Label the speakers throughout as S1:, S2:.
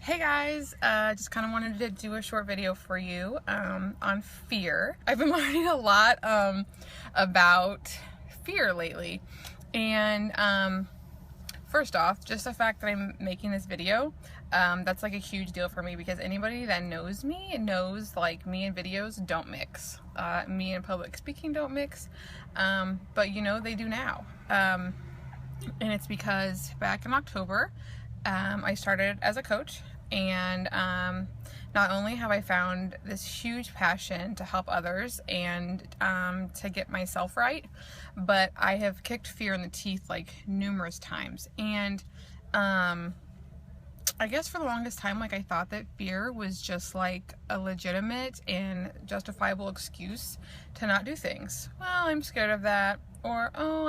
S1: Hey guys, just kind of wanted to do a short video for you on fear. I've been learning a lot about fear lately, and first off, just the fact that I'm making this video, that's like a huge deal for me, because anybody that knows me knows like me and videos don't mix. Me and public speaking don't mix, but you know they do now, and it's because back in October I started as a coach. And not only have I found this huge passion to help others and to get myself right, but I have kicked fear in the teeth like numerous times. And I guess for the longest time, like, I thought that fear was just like a legitimate and justifiable excuse to not do things. Well, I'm scared of that, or oh,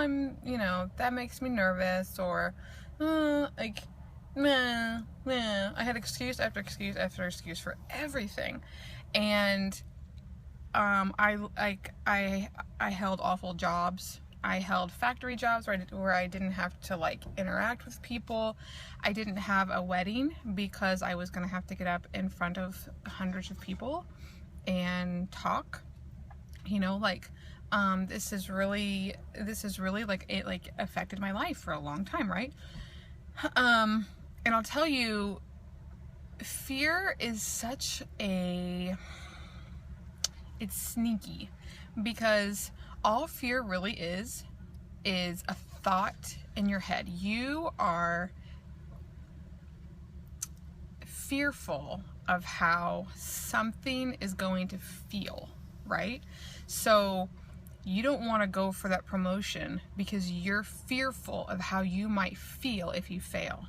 S1: that makes me nervous, or like, nah. I had excuse after excuse after excuse for everything. And I held awful jobs. I held factory jobs where I didn't have to like interact with people. I didn't have a wedding because I was gonna have to get up in front of hundreds of people and talk. This is really like, it like affected my life for a long time, right? And I'll tell you, fear is it's sneaky, because all fear really is a thought in your head. You are fearful of how something is going to feel, right? So you don't want to go for that promotion because you're fearful of how you might feel if you fail.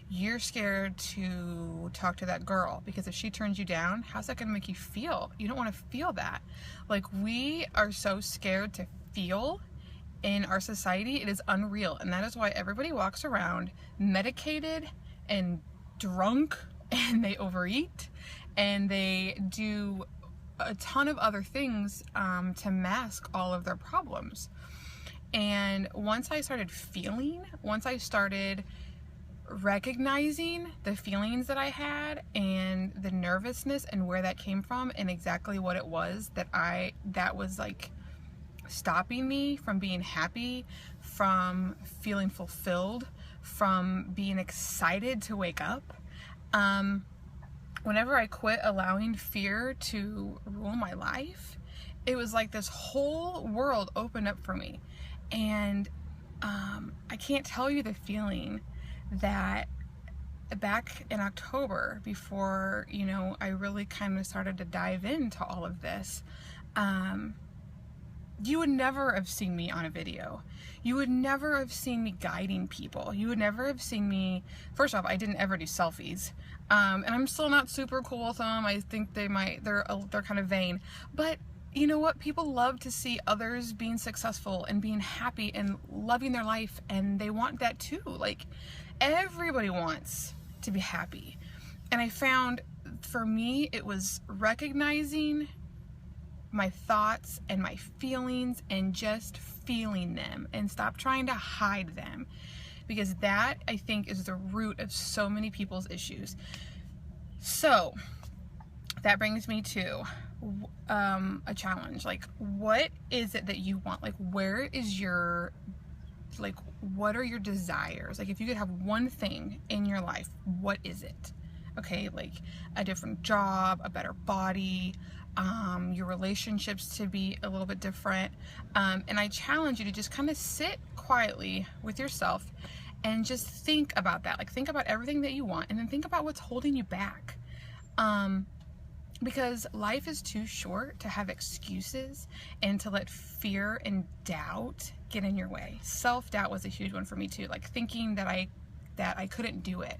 S1: You're scared to talk to that girl because if she turns you down, how's that going to make you feel? You don't want to feel that. Like, we are so scared to feel in our society. It is unreal. And that is why everybody walks around medicated and drunk, and they overeat, and they do a ton of other things to mask all of their problems. And once I started recognizing the feelings that I had and the nervousness and where that came from and exactly what it was that was like stopping me from being happy, from feeling fulfilled, from being excited to wake up. Whenever I quit allowing fear to rule my life, it was like this whole world opened up for me. And I can't tell you the feeling that back in October, before I really kind of started to dive into all of this, you would never have seen me on a video. You would never have seen me guiding people. You would never have seen me. First off, I didn't ever do selfies, and I'm still not super cool with them. I think they're kind of vain, but you know what? People love to see others being successful and being happy and loving their life, and they want that too. Like, everybody wants to be happy. And I found, for me, it was recognizing my thoughts and my feelings and just feeling them, and stop trying to hide them, because that, I think, is the root of so many people's issues. So that brings me to a challenge. Like, what is it that you want? Like, where is your, like, what are your desires? Like, if you could have one thing in your life, what is it? Okay, like a different job, a better body, your relationships to be a little bit different. And I challenge you to just kind of sit quietly with yourself and just think about that. Like, think about everything that you want, and then think about what's holding you back. Because life is too short to have excuses and to let fear and doubt get in your way. Self-doubt was a huge one for me too. Like, thinking that I couldn't do it,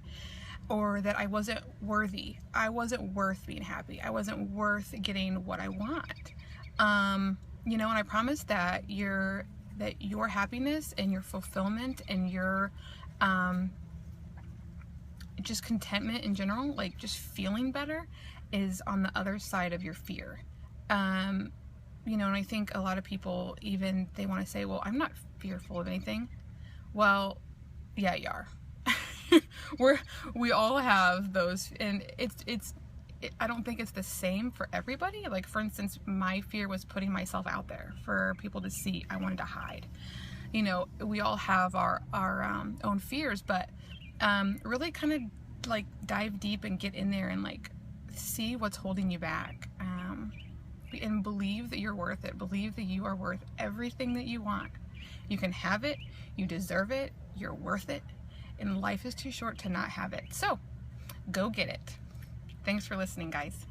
S1: or that I wasn't worthy. I wasn't worth being happy. I wasn't worth getting what I want. And I promise that your happiness and your fulfillment and your just contentment in general, like just feeling better, is on the other side of your fear. And I think a lot of people, even, they want to say, well, I'm not fearful of anything. Well, yeah, you are. we all have those, and I don't think it's the same for everybody. Like, for instance, my fear was putting myself out there for people to see. I wanted to hide. You know, we all have our own fears, but really kind of like dive deep and get in there and like see what's holding you back, and believe that you're worth it. Believe that you are worth everything that you want. You can have it. You deserve it. You're worth it. And life is too short to not have it. So go get it. Thanks for listening, guys.